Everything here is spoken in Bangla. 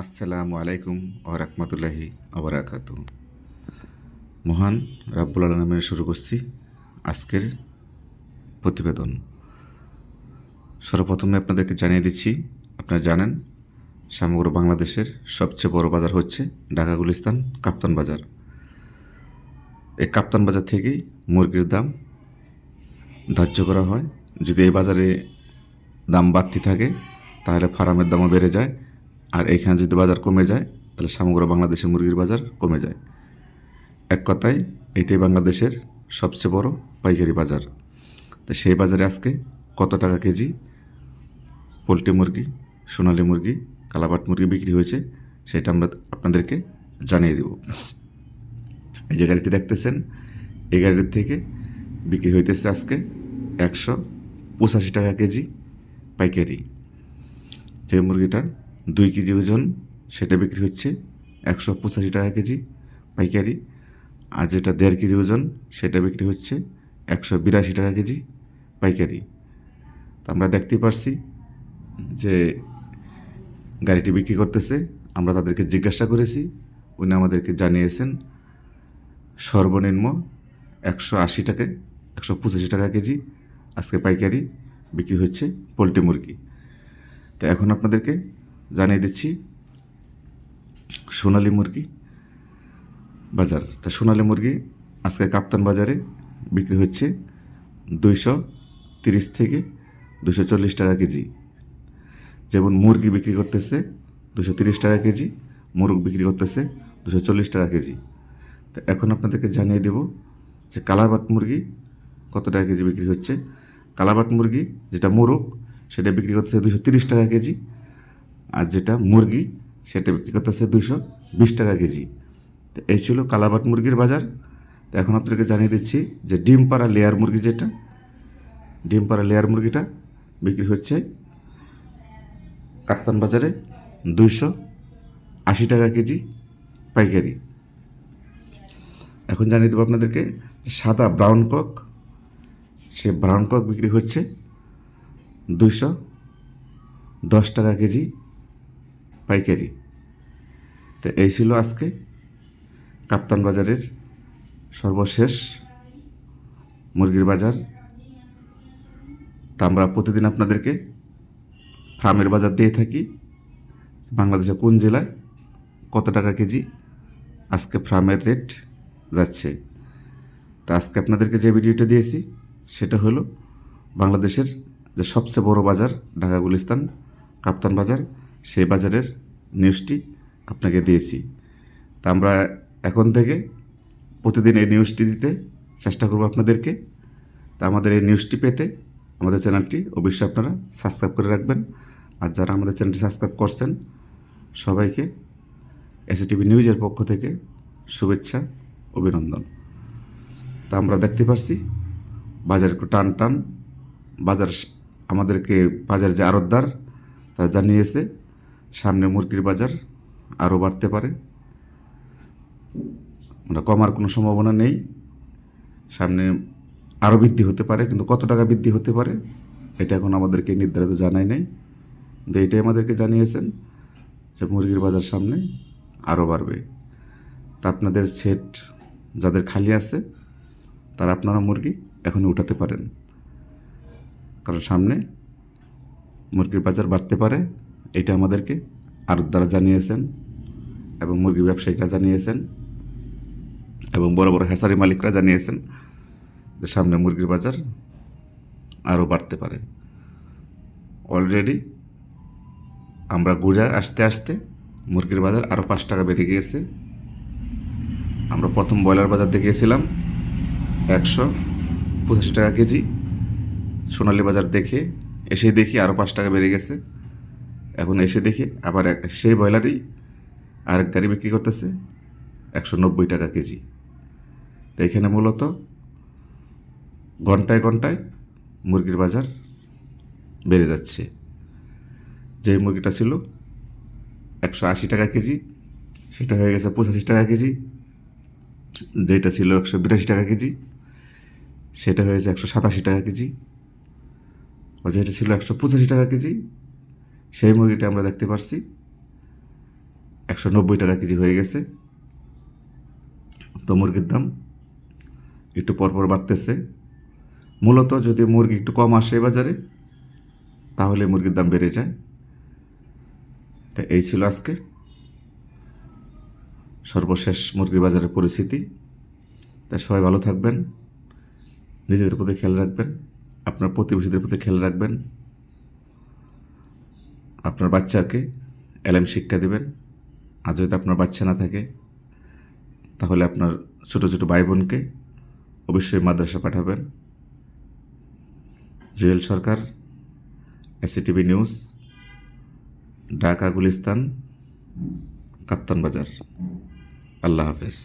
আসসালামু আলাইকুম ওয়া রাহমাতুল্লাহি ওয়া বারাকাতুহু। মহান রাব্বুল আলামিনের শুরু করছি আজকের প্রতিবেদন। সর্বপ্রথমে আপনাদেরকে জানিয়ে দিচ্ছি, আপনারা জানেন সমগ্র বাংলাদেশের সবচেয়ে বড় বাজার হচ্ছে ঢাকা গুলিস্তান কাপ্তান বাজার। এই কাপ্তান বাজার থেকেই মুরগির দাম ধার্য করা হয়। যদি এই বাজারে দাম বাড়তি থাকে তাহলে ফার্মের দামও বেড়ে যায়, আর এইখানে যদি বাজার কমে যায় তাহলে সমগ্র বাংলাদেশের মুরগির বাজার কমে যায়। এক কথায় এটাই বাংলাদেশের সবচেয়ে বড় পাইকারি বাজার। তো সেই বাজারে আজকে কত টাকা কেজি পোলট্রি মুরগি, সোনালী মুরগি, কালাবাট মুরগি বিক্রি হয়েছে সেটা আমরা আপনাদেরকে জানিয়ে দেব। এই যে গাড়িটি দেখতেছেন, এই গাড়ির থেকে বিক্রি হইতেছে আজকে 185 টাকা কেজি পাইকারি। যে মুরগিটা 2 কেজি ওজন সেটা বিক্রি হচ্ছে 185 টাকা কেজি পাইকারি, আর যেটা 1.5 কেজি ওজন সেটা বিক্রি হচ্ছে 182 টাকা কেজি পাইকারি। তো আমরা দেখতেই পারছি যে গাড়িটি বিক্রি করতেছে। আমরা তাদেরকে জিজ্ঞাসা করেছি, উনি আমাদেরকে জানিয়েছেন সর্বনিম্ন 180 টাকা 185 টাকা কেজি আজকে পাইকারি বিক্রি হচ্ছে পোলট্রি মুরগি। তো এখন আপনাদেরকে জানিয়ে দিচ্ছি সোনালী মুরগি বাজার। তা সোনালী মুরগি আজকে কাপ্তান বাজারে বিক্রি হচ্ছে 230 থেকে 240 টাকা কেজি। যেমন মুরগি বিক্রি করতেছে 230 টাকা কেজি, মোরগ বিক্রি করতেছে 240 টাকা কেজি। তো এখন আপনাদেরকে জানিয়ে দেব যে কালারবাট মুরগি কত টাকা কেজি বিক্রি হচ্ছে। কালাবাট মুরগি যেটা মোরগ সেটা বিক্রি করতেছে 230 টাকা কেজি, আর যেটা মুরগি সেটা বিক্রি করতেছে 220 টাকা কেজি। তো এই ছিল কালাবাট মুরগির বাজার। তো এখন আপনাদেরকে জানিয়ে দিচ্ছি যে ডিম পাড়া লেয়ার মুরগি, যেটা ডিম পাড়া লেয়ার মুরগিটা বিক্রি হচ্ছে কাপ্তান বাজারে 280 টাকা কেজি পাইকারি। এখন জানিয়ে দেবো আপনাদেরকে সাদা ব্রাউন কক, সে ব্রাউন কক বিক্রি হচ্ছে 210 টাকা কেজি পাইকারি। তো এই ছিল আজকে কাপ্তান বাজারের সর্বশেষ মুরগির বাজার। তা আমরা প্রতিদিন আপনাদেরকে ফার্মের বাজার দিয়ে থাকি, বাংলাদেশের কোন জেলায় কত টাকা কেজি আজকে ফার্মের রেট যাচ্ছে। তা আজকে আপনাদেরকে যে ভিডিওটা দিয়েছি সেটা হলো বাংলাদেশের যে সবচেয়ে বড় বাজার ঢাকা গুলিস্তান কাপ্তান বাজার, সেই বাজারের নিউজটি আপনাকে দিয়েছি। তা আমরা এখন থেকে প্রতিদিন এই নিউজটি দিতে চেষ্টা করব আপনাদেরকে। তা আমাদের এই নিউজটি পেতে আমাদের চ্যানেলটি অবশ্যই আপনারা সাবস্ক্রাইব করে রাখবেন। আর যারা আমাদের চ্যানেলটি সাবস্ক্রাইব করছেন সবাইকে এসএটিভি নিউজের পক্ষ থেকে শুভেচ্ছা, অভিনন্দন। তা আমরা দেখতে পাচ্ছি বাজার একটু টান টান। বাজার আমাদেরকে বাজার যে আড়তদার তারা জানিয়েছে সামনে মুরগির বাজার আরও বাড়তে পারে, মানে কমার কোনো সম্ভাবনা নেই। সামনে আরও বৃদ্ধি হতে পারে, কিন্তু কত টাকা বৃদ্ধি হতে পারে এটা এখন আমাদেরকে নির্ধারিত জানাই নেই। কিন্তু এটাই আমাদেরকে জানিয়েছেন যে মুরগির বাজার সামনে আরও বাড়বে। তা আপনাদের সেট যাদের খালি আছে তারা আপনারা মুরগি এখনই উঠাতে পারেন, কারণ সামনে মুরগির বাজার বাড়তে পারে। এটা আমাদেরকে আড়তদাররা জানিয়েছেন এবং মুরগি ব্যবসায়ীরা জানিয়েছেন এবং বড় বড় হ্যাচারি মালিকরা জানিয়েছেন যে সামনে মুরগির বাজার আরও বাড়তে পারে। অলরেডি আমরা ঘুরে আসতে আসতে মুরগির বাজার আরও 5 টাকা বেড়ে গিয়েছে। আমরা প্রথম ব্রয়লার বাজার দেখিয়েছিলাম 185 টাকা কেজি, সোনালী বাজার দেখে এসে দেখি আরও 5 টাকা বেড়ে গেছে। এখন এসে দেখি আবার সেই ব্রয়লারই আরেক গাড়ি বিক্রি করতেছে 190 টাকা কেজি। তো এখানে মূলত ঘন্টায় ঘন্টায় মুরগির বাজার বেড়ে যাচ্ছে। যে মুরগিটা ছিল 180 টাকা কেজি সেটা হয়ে গেছে 85 টাকা কেজি, যেটা ছিল 182 টাকা কেজি সেটা হয়েছে 187 টাকা কেজি, আর যেটা ছিল 185 টাকা কেজি সেই মুরগিটা আমরা দেখতে পাচ্ছি 190 টাকা কেজি হয়ে গেছে। তো মুরগির দাম একটু পরপর বাড়তেছে। মূলত যদি মুরগি একটু কম আসে বাজারে তাহলে মুরগির দাম বেড়ে যায়। তা এই ছিল আজকে সর্বশেষ মুরগির বাজারের পরিস্থিতি। তাই সবাই ভালো থাকবেন, নিজেদের প্রতি খেয়াল রাখবেন, আপনার প্রতিবেশীদের প্রতি খেয়াল রাখবেন, আপনার বাচ্চাকে এলেম শিক্ষা দিবেন। আর যদি আপনার বাচ্চা না থাকে তাহলে আপনার ছোটো ছোটো ভাই বোনকে অবশ্যই মাদ্রাসা পাঠাবেন। জুয়েল সরকার, এসিটিভি নিউজ, ঢাকা, গুলিস্তান, কাপ্তান বাজার। আল্লাহ হাফেজ।